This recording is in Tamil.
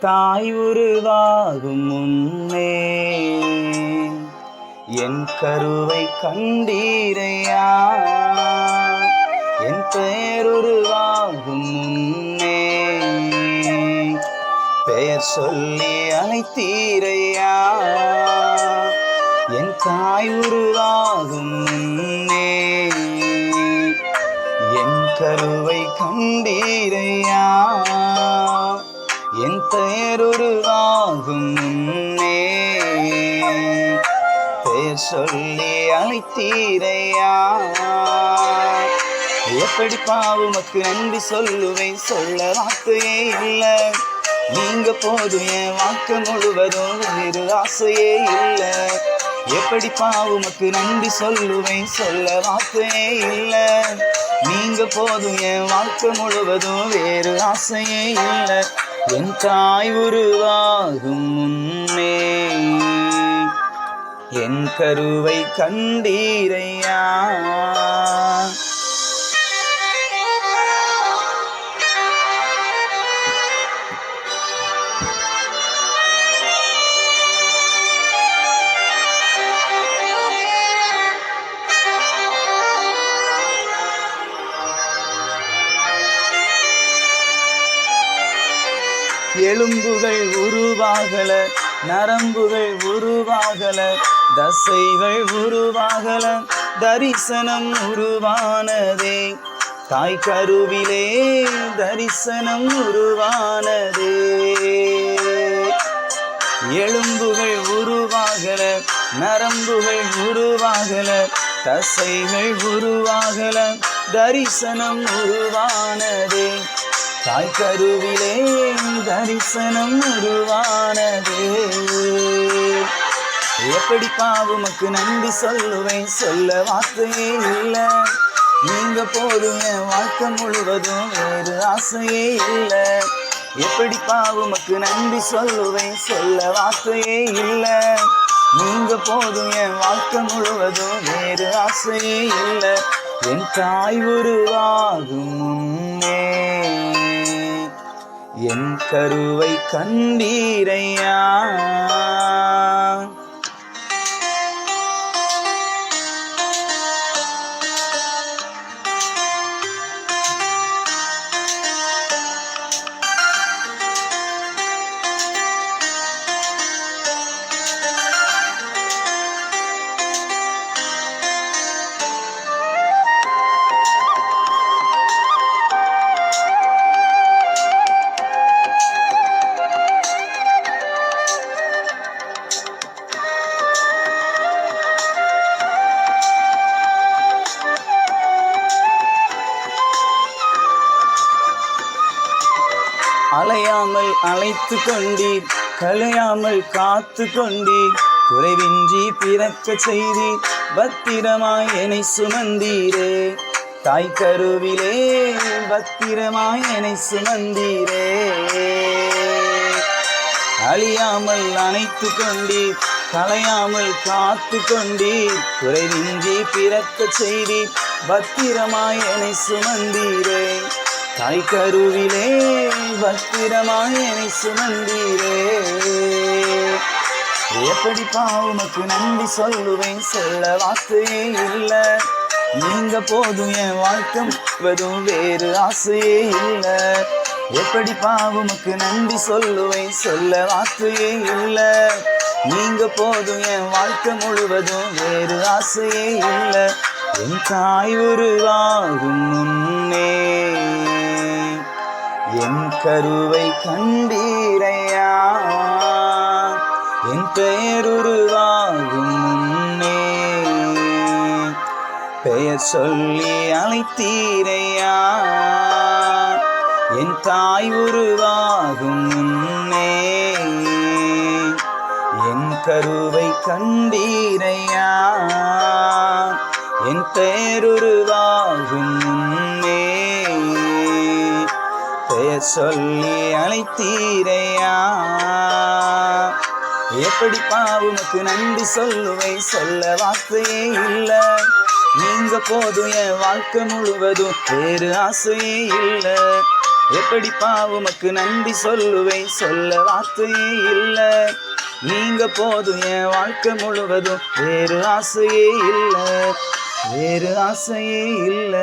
தாய் உருவாகும் முன்னே என் கருவை கண்டீரையா. என் பெயர் உருவாகும் முன்னே பெயர் சொல்லி அழைத்தீரையா. என் தாய் உருவாகும் முன்னே என் கருவை கண்டீரையா. என் பெயர் உருவாகும் முன்னே பெயர் சொல்லி அழைத்தீரையா. எப்படி பாவுமக்கு நன்றி சொல்லுவேன், சொல்ல வார்த்தையே இல்லை. நீங்க போதும் என் வாக்கு முழுவதும், வேறு ஆசையே இல்லை. எப்படி பாவுமக்கு நன்றி சொல்லுவேன், சொல்ல வார்த்தையே இல்லை. நீங்க போதும் என் வாக்கு முழுவதும், வேறு ஆசையே இல்லை. என் தாய் உருவாகும் முன்னே என் கருவை கண்டீரையா. எலும்புகள் உருவாகல, நரம்புகள் உருவாகல, தசைகள் உருவாகல, தரிசனம் உருவானதே. தாய் கருவிலே தரிசனம் உருவானதே. எலும்புகள் உருவாகல, நரம்புகள் உருவாகல, தசைகள் உருவாகல, தரிசனம் உருவானதே. தாய் கருவிலே தரிசனம் உருவானதே. எப்படி பாவுமக்கு நன்றி சொல்லுவேன், சொல்ல வார்த்தையே இல்லை. நீங்க போதும் என் வாழ்க்கை முழுவதும், வேறு ஆசையே இல்லை. எப்படி பாவுமக்கு நன்றி சொல்லுவேன், சொல்ல வார்த்தையே இல்லை. நீங்க போதும் என் வாழ்க்கை முழுவதும், வேறு ஆசையே இல்லை. என் தாய் உருவாகும் முன்னே என் கருவை கண்டீரையா. அலையாமல் அழைத்து கொண்டீர், கலையாமல் காத்து கொண்டீர். குறைவின்றி பிறக்க செய்தீர், பத்திரமாய் என்னை சுமந்தீரே. தாய் கருவிலே பத்திரமாய் என்னை சுமந்தீரே. அழியாமல் அணைத்து கொண்டீர், கலையாமல் காத்து கொண்டீர். குறைவின்றி பிறக்க செய்தீர், பத்திரமாய் என்னை சுமந்தீரே. தாய் கருவிலே பத்திரமாய் என்னை சுமந்தீரே. எப்படி பாவுமக்கு நன்றி சொல்லுவேன், சொல்ல வார்த்தையே இல்லை. நீங்க போதும் என் வாழ்க்கை முழுவதும், வேறு ஆசையே இல்லை. எப்படி பாவுமக்கு நன்றி சொல்லுவேன், சொல்ல வார்த்தையே இல்லை. நீங்க போதும் என் வாழ்க்கை முழுவதும், வேறு ஆசையே இல்லை. என் தாய் உருவாகும் முன்னே என் கருவை கண்டீரையா. என் பெயர் உருவாகும் முன்னே பெயர் சொல்லி அழைத்தீரையா. என் தாய் உருவாகும் முன்னே என் கருவை கண்டீரையா. என் பெயர் உருவாகும் முன்னே பெயர் சொல்லி அழைத்தீரையா. எப்படி பாவுமக்கு நன்றி சொல்லுவேன், சொல்ல வார்த்தையே இல்லை. நீங்க போதும் என் வாழ்க்கை முழுவதும், வேறு ஆசையே இல்லை. எப்படிப்பா உமக்கு நன்றி சொல்லுவேன், சொல்ல வார்த்தையே இல்ல. நீங்க போதும் என் வாழ்க்கை முழுவதும், வேறு ஆசையே இல்ல, வேறு ஆசையே இல்ல.